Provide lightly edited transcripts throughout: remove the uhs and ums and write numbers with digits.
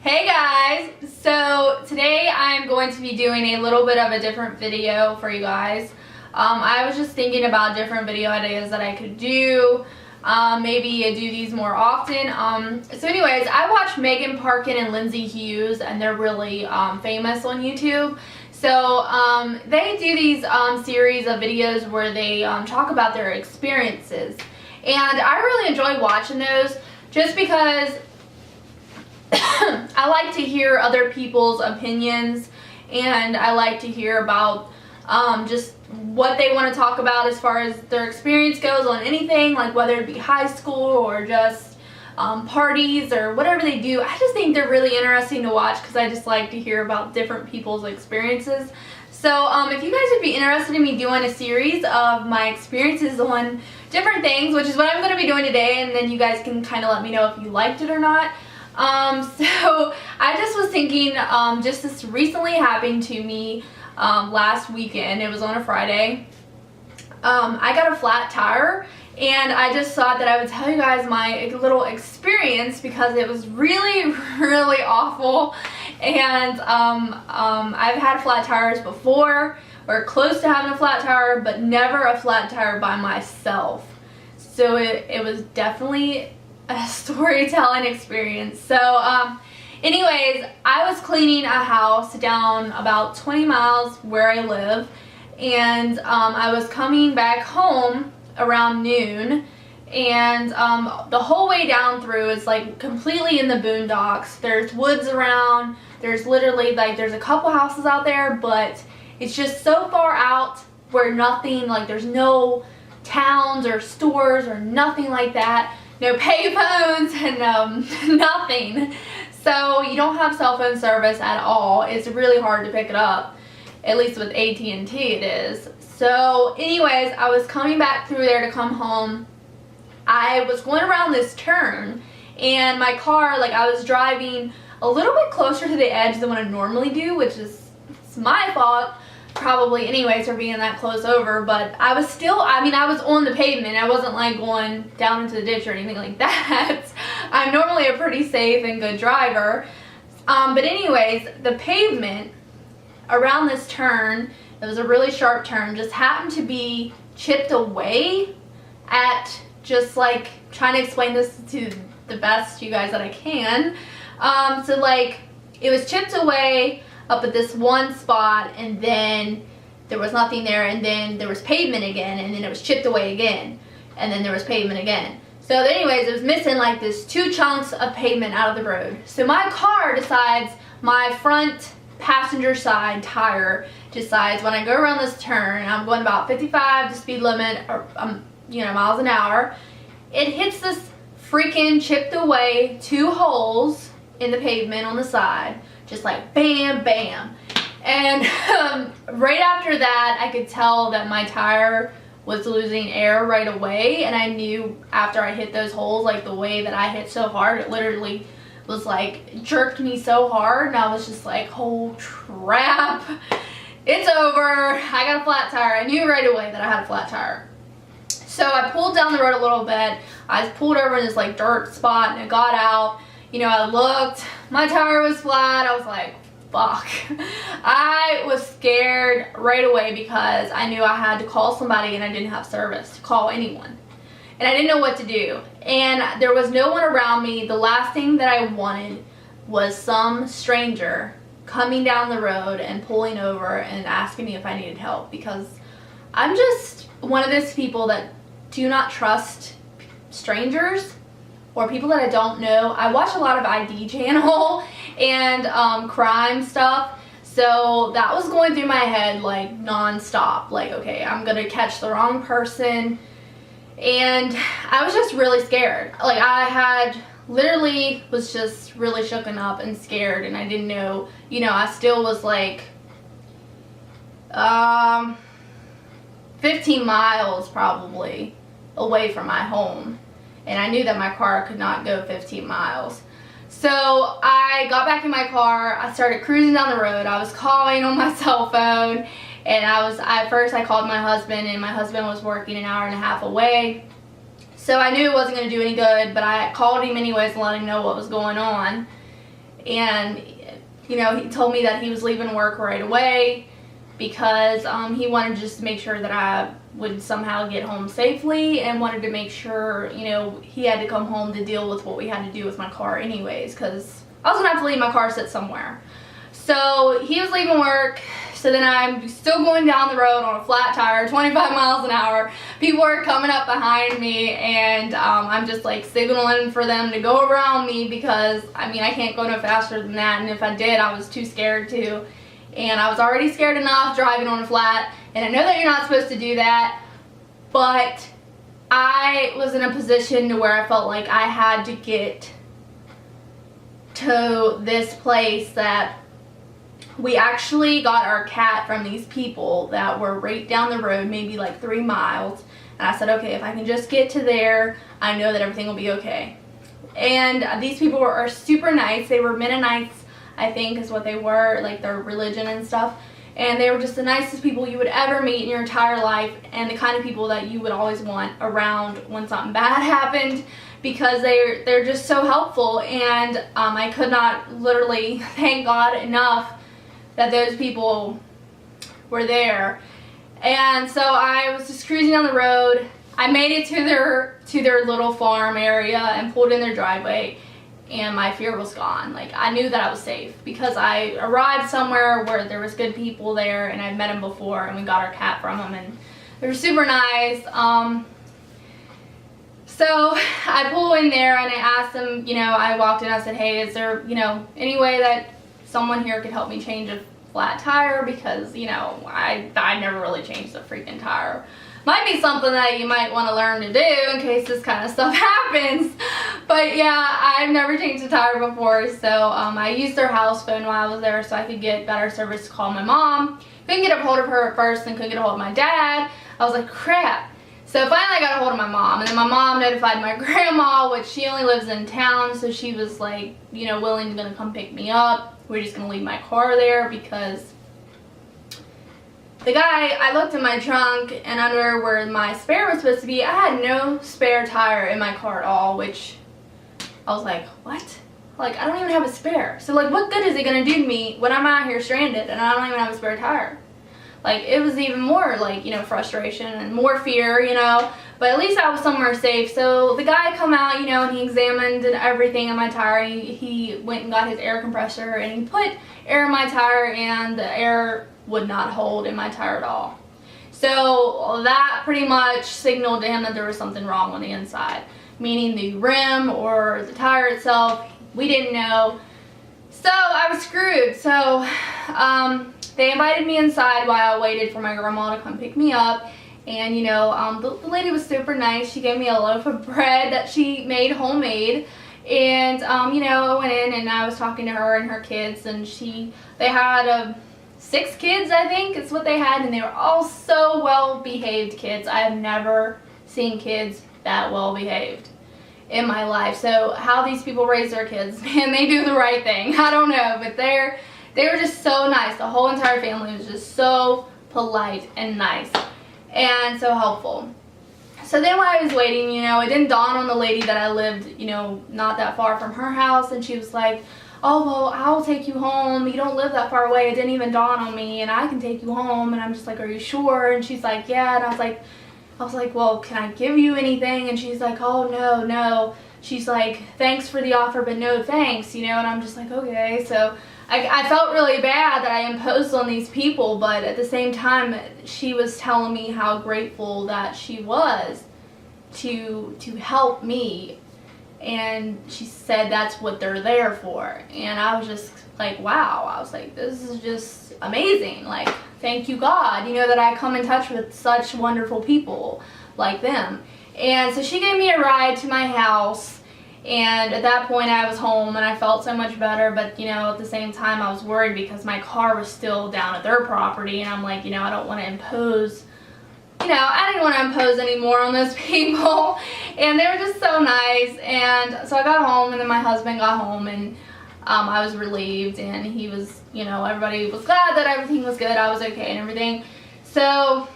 Hey guys, so today I'm going to be doing a little bit of a different video for you guys. I was just thinking about different video ideas that I could do, maybe do these more often. So anyways, I watch Megan Parkin and Lindsay Hughes, and they're really famous on YouTube. So they do these series of videos where they talk about their experiences, and I really enjoy watching those just because I like to hear other people's opinions, and I like to hear about just what they want to talk about as far as their experience goes on anything, like whether it be high school or just parties or whatever they do. I just think they're really interesting to watch because I just like to hear about different people's experiences. So if you guys would be interested in me doing a series of my experiences on different things, which is what I'm going to be doing today, and then you guys can kind of let me know if you liked it or not. So I just was thinking, just this recently happened to me last weekend. It was on a Friday. I got a flat tire, and I just thought that I would tell you guys my little experience because it was really, really awful. And I've had flat tires before, or close to having a flat tire, but never a flat tire by myself. So it was definitely a storytelling experience. So anyways, I was cleaning a house down about 20 miles where I live, and I was coming back home around noon, and the whole way down through is like completely in the boondocks. There's woods around, there's literally like there's a couple houses out there, but it's just so far out where nothing, like there's no towns or stores or nothing like that. No pay phones and nothing. So you don't have cell phone service at all. It's really hard to pick it up. At least with AT&T it is. So anyways, I was coming back through there to come home. I was going around this turn, and my car, like I was driving a little bit closer to the edge than what I normally do, which is it's my fault probably anyways for being that close over, but I was still, I was on the pavement. I wasn't like going down into the ditch or anything like that. I'm normally a pretty safe and good driver, but anyways, the pavement around this turn, it was a really sharp turn, just happened to be chipped away at, just like trying to explain this to the best you guys that I can. So like it was chipped away up at this one spot, and then there was nothing there, and then there was pavement again, and then it was chipped away again, and then there was pavement again. So anyways, it was missing like this 2 chunks of pavement out of the road. So my car decides, my front passenger side tire decides, when I go around this turn, I'm going about 55 to speed limit, or miles an hour, it hits this freaking chipped away 2 holes in the pavement on the side. Just like bam, bam. And right after that, I could tell that my tire was losing air right away. And I knew after I hit those holes, like the way that I hit so hard, it literally was like jerked me so hard. And I was just like, oh crap, it's over. I got a flat tire. I knew right away that I had a flat tire. So I pulled down the road a little bit. I pulled over in this like dirt spot, and it got out. I looked, my tire was flat. I was like, fuck. I was scared right away because I knew I had to call somebody, and I didn't have service to call anyone. And I didn't know what to do. And there was no one around me. The last thing that I wanted was some stranger coming down the road and pulling over and asking me if I needed help, because I'm just one of those people that do not trust strangers or people that I don't know. I watch a lot of ID channel and crime stuff, so that was going through my head like non-stop. Like, okay, I'm gonna catch the wrong person, and I was just really scared. Like I literally was just really shooken up and scared, and I didn't know, I still was like 15 miles probably away from my home. And I knew that my car could not go 15 miles. So I got back in my car. I started cruising down the road. I was calling on my cell phone. And at first I called my husband, and my husband was working an hour and a half away. So I knew it wasn't going to do any good, but I called him anyways to let him know what was going on. and you know, he told me that he was leaving work right away because he wanted just to make sure that I would somehow get home safely, and wanted to make sure, you know, he had to come home to deal with what we had to do with my car anyways, because I was gonna have to leave my car sit somewhere. So he was leaving work, so then I'm still going down the road on a flat tire, 25 miles an hour. People are coming up behind me, and I'm just like signaling for them to go around me, because I mean, I can't go no faster than that, and if I did, I was too scared to. And I was already scared enough driving on a flat, and I know that you're not supposed to do that, but I was in a position to where I felt like I had to get to this place that we actually got our cat from these people that were right down the road, maybe like 3 miles. And I said, okay, if I can just get to there, I know that everything will be okay. And these people are super nice. They were Mennonites, I think is what they were, like their religion and stuff. And they were just the nicest people you would ever meet in your entire life, and the kind of people that you would always want around when something bad happened, because they're just so helpful. And I could not literally thank God enough that those people were there. And so I was just cruising down the road. I made it to their little farm area and pulled in their driveway, and my fear was gone. Like, I knew that I was safe because I arrived somewhere where there was good people there, and I'd met them before, and we got our cat from them, and they were super nice. So I pull in there and I asked them, you know, I walked in, I said, hey, is there, you know, any way that someone here could help me change a flat tire, because, you know, I never really changed the freaking tire. Might be something that you might want to learn to do in case this kind of stuff happens. But yeah, I've never changed a tire before, so I used their house phone while I was there so I could get better service to call my mom. Couldn't get a hold of her at first, and couldn't get a hold of my dad. I was like, crap. So finally I got a hold of my mom, and then my mom notified my grandma, which she only lives in town, so she was like, you know, willing to come pick me up. We're just gonna leave my car there, because the guy, I looked in my trunk and under where my spare was supposed to be, I had no spare tire in my car at all, which I was like, what? Like, I don't even have a spare. So like, what good is it gonna do to me when I'm out here stranded and I don't even have a spare tire? Like, it was even more like, you know, frustration and more fear, you know, but at least I was somewhere safe. So the guy come out, you know, and he examined everything in my tire. He went and got his air compressor and he put air in my tire, and the air would not hold in my tire at all. So that pretty much signaled to him that there was something wrong on the inside, meaning the rim or the tire itself, we didn't know. So I was screwed. So they invited me inside while I waited for my grandma to come pick me up. And you know, the lady was super nice. She gave me a loaf of bread that she made homemade. And you know, I went in and I was talking to her and her kids, and they had 6 kids, I think is what they had, and they were all so well behaved kids. I have never seen kids that well behaved in my life. So how these people raise their kids, man, they do the right thing. I don't know, but they were just so nice. The whole entire family was just so polite and nice and so helpful. So then while I was waiting, you know, it didn't dawn on the lady that I lived, you know, not that far from her house, and she was like, oh, well, I'll take you home. You don't live that far away. It didn't even dawn on me, and I can take you home. And I'm just like, are you sure? And she's like, yeah. And I was like, well, can I give you anything? And she's like, oh, no. She's like, thanks for the offer, but no thanks, you know. And I'm just like, okay. So I felt really bad that I imposed on these people, but at the same time, she was telling me how grateful that she was to help me. And she said that's what they're there for. And I was just like, wow. I was like, this is just amazing. Like, thank you, God, you know, that I come in touch with such wonderful people like them. And so she gave me a ride to my house, and at that point I was home and I felt so much better. But you know, at the same time I was worried because my car was still down at their property, and I'm like, you know, I don't want to impose, you know, I didn't want to impose anymore on those people. And they were just so nice. And so I got home, and then my husband got home, and I was relieved, and he was, you know, everybody was glad that everything was good, I was okay and everything. So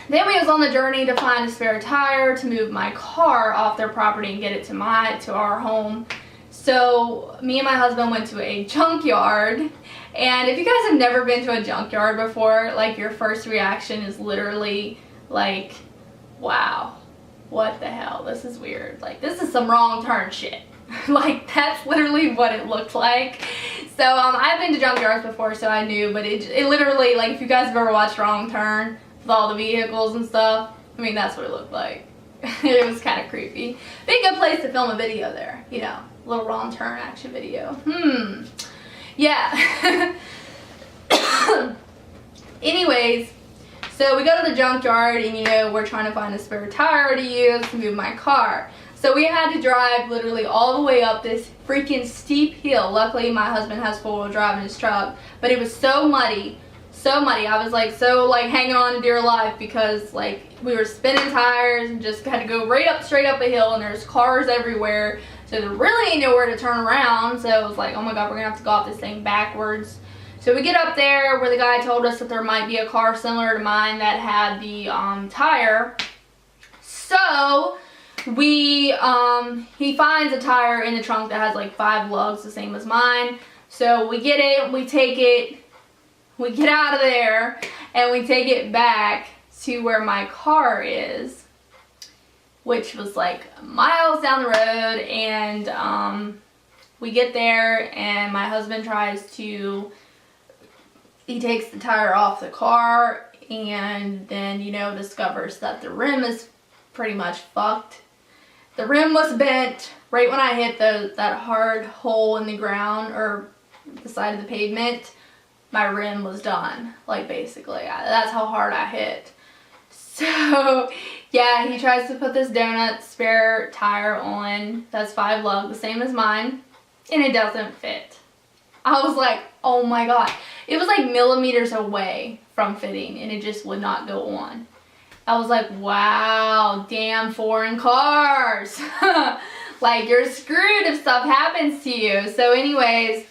then we was on the journey to find a spare tire to move my car off their property and get it to our home. So me and my husband went to a junkyard, and if you guys have never been to a junkyard before, like your first reaction is literally like, wow, what the hell, this is weird, like this is some wrong turn shit. Like that's literally what it looked like. So I've been to junkyards before, so I knew, but it literally, like if you guys have ever watched Wrong Turn with all the vehicles and stuff, I mean that's what it looked like. It was kind of creepy. Be a good place to film a video there, you know, a little Wrong Turn action video. Yeah. Anyways, so we go to the junkyard, and you know, we're trying to find a spare tire to use to move my car. So we had to drive literally all the way up this freaking steep hill. Luckily my husband has four-wheel drive in his truck, but it was so muddy, so muddy. I was like hanging on to dear life, because like we were spinning tires and just had to go straight up a hill, and there's cars everywhere, so there really ain't nowhere to turn around. So it was like, oh my god, we're gonna have to go off this thing backwards. So we get up there where the guy told us that there might be a car similar to mine that had the tire. So he finds a tire in the trunk that has like 5 lugs, the same as mine. So we get it, we take it, we get out of there, and we take it back to where my car is, which was like miles down the road. And we get there, and my husband he takes the tire off the car, and then, you know, discovers that the rim is pretty much fucked. The rim was bent right when I hit that hard hole in the ground, or the side of the pavement. My rim was done, like basically. That's how hard I hit. So yeah, he tries to put this donut spare tire on that's 5 lug, the same as mine, and it doesn't fit. I was like, oh my god. It was like millimeters away from fitting, and it just would not go on. I was like, wow, damn foreign cars. Like, you're screwed if stuff happens to you. So anyways,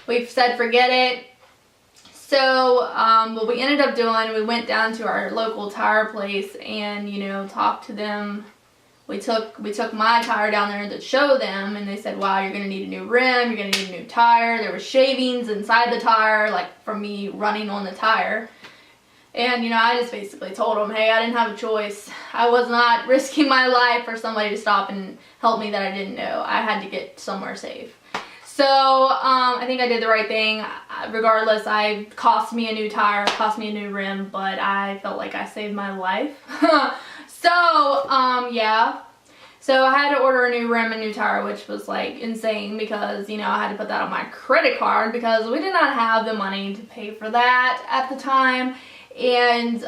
we've said forget it. So what we ended up doing, we went down to our local tire place and, you know, talked to them. We took my tire down there to show them, and they said, wow, you're going to need a new rim, you're going to need a new tire. There were shavings inside the tire, like from me running on the tire. And, you know, I just basically told them, hey, I didn't have a choice. I was not risking my life for somebody to stop and help me that I didn't know. I had to get somewhere safe. So, I think I did the right thing. Regardless, it cost me a new tire, cost me a new rim, but I felt like I saved my life. So, yeah. So I had to order a new rim and new tire, which was like insane, because, you know, I had to put that on my credit card because we did not have the money to pay for that at the time. And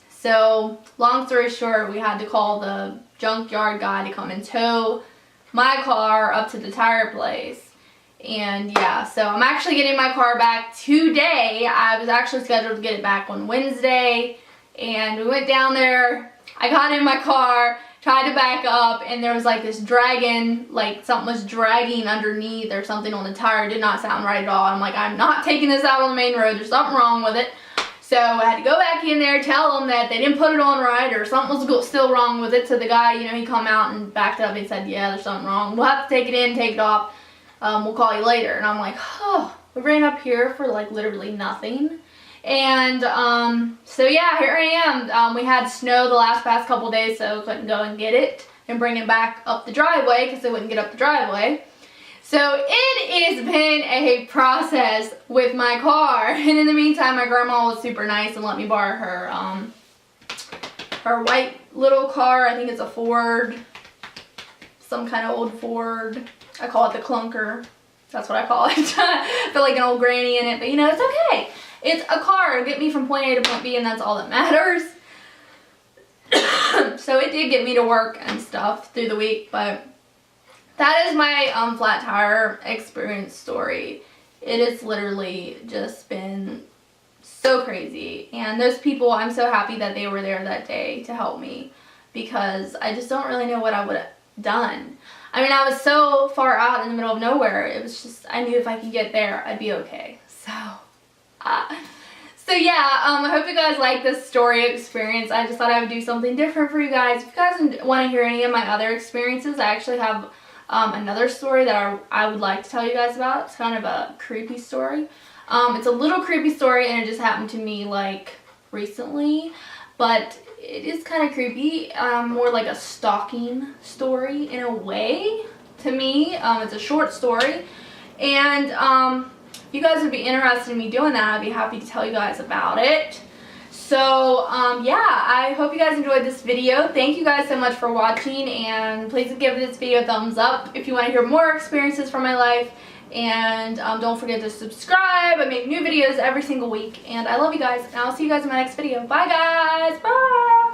so long story short, we had to call the junkyard guy to come and tow my car up to the tire place. And yeah, so I'm actually getting my car back today. I was actually scheduled to get it back on Wednesday, and we went down there. I got in my car, tried to back up, and there was like this dragging, like something was dragging underneath or something on the tire. It did not sound right at all. I'm like, I'm not taking this out on the main road. There's something wrong with it. So I had to go back in there, tell them that they didn't put it on right, or something was still wrong with it. So the guy, you know, he come out and backed up and said, yeah, there's something wrong. We'll have to take it in, take it off. We'll call you later. And I'm like, oh, we ran up here for like literally nothing. And so yeah, here I am. We had snow the past couple days, so couldn't go and get it and bring it back up the driveway because they wouldn't get up the driveway. So it has been a process with my car, and in the meantime, my grandma was super nice and let me borrow her white little car. I think it's a Ford, some kind of old Ford. I call it the clunker. That's what I call it. I feel like an old granny in it, but you know, it's okay. It's a car. It'll get me from point A to point B, and that's all that matters. So it did get me to work and stuff through the week, but that is my flat tire experience story. It has literally just been so crazy. And those people, I'm so happy that they were there that day to help me, because I just don't really know what I would have done. I mean, I was so far out in the middle of nowhere. It was just, I knew if I could get there, I'd be okay. So yeah, I hope you guys like this story experience. I just thought I would do something different for you guys. If you guys want to hear any of my other experiences, I actually have another story that I would like to tell you guys about. It's kind of a creepy story. It's a little creepy story, and it just happened to me like recently, but it is kind of creepy. More like a stalking story in a way to me. It's a short story, and if you guys would be interested in me doing that, I'd be happy to tell you guys about it. So yeah, I hope you guys enjoyed this video. Thank you guys so much for watching, and please give this video a thumbs up if you want to hear more experiences from my life. And don't forget to subscribe. I make new videos every single week, and I love you guys, and I'll see you guys in my next video. Bye guys. Bye.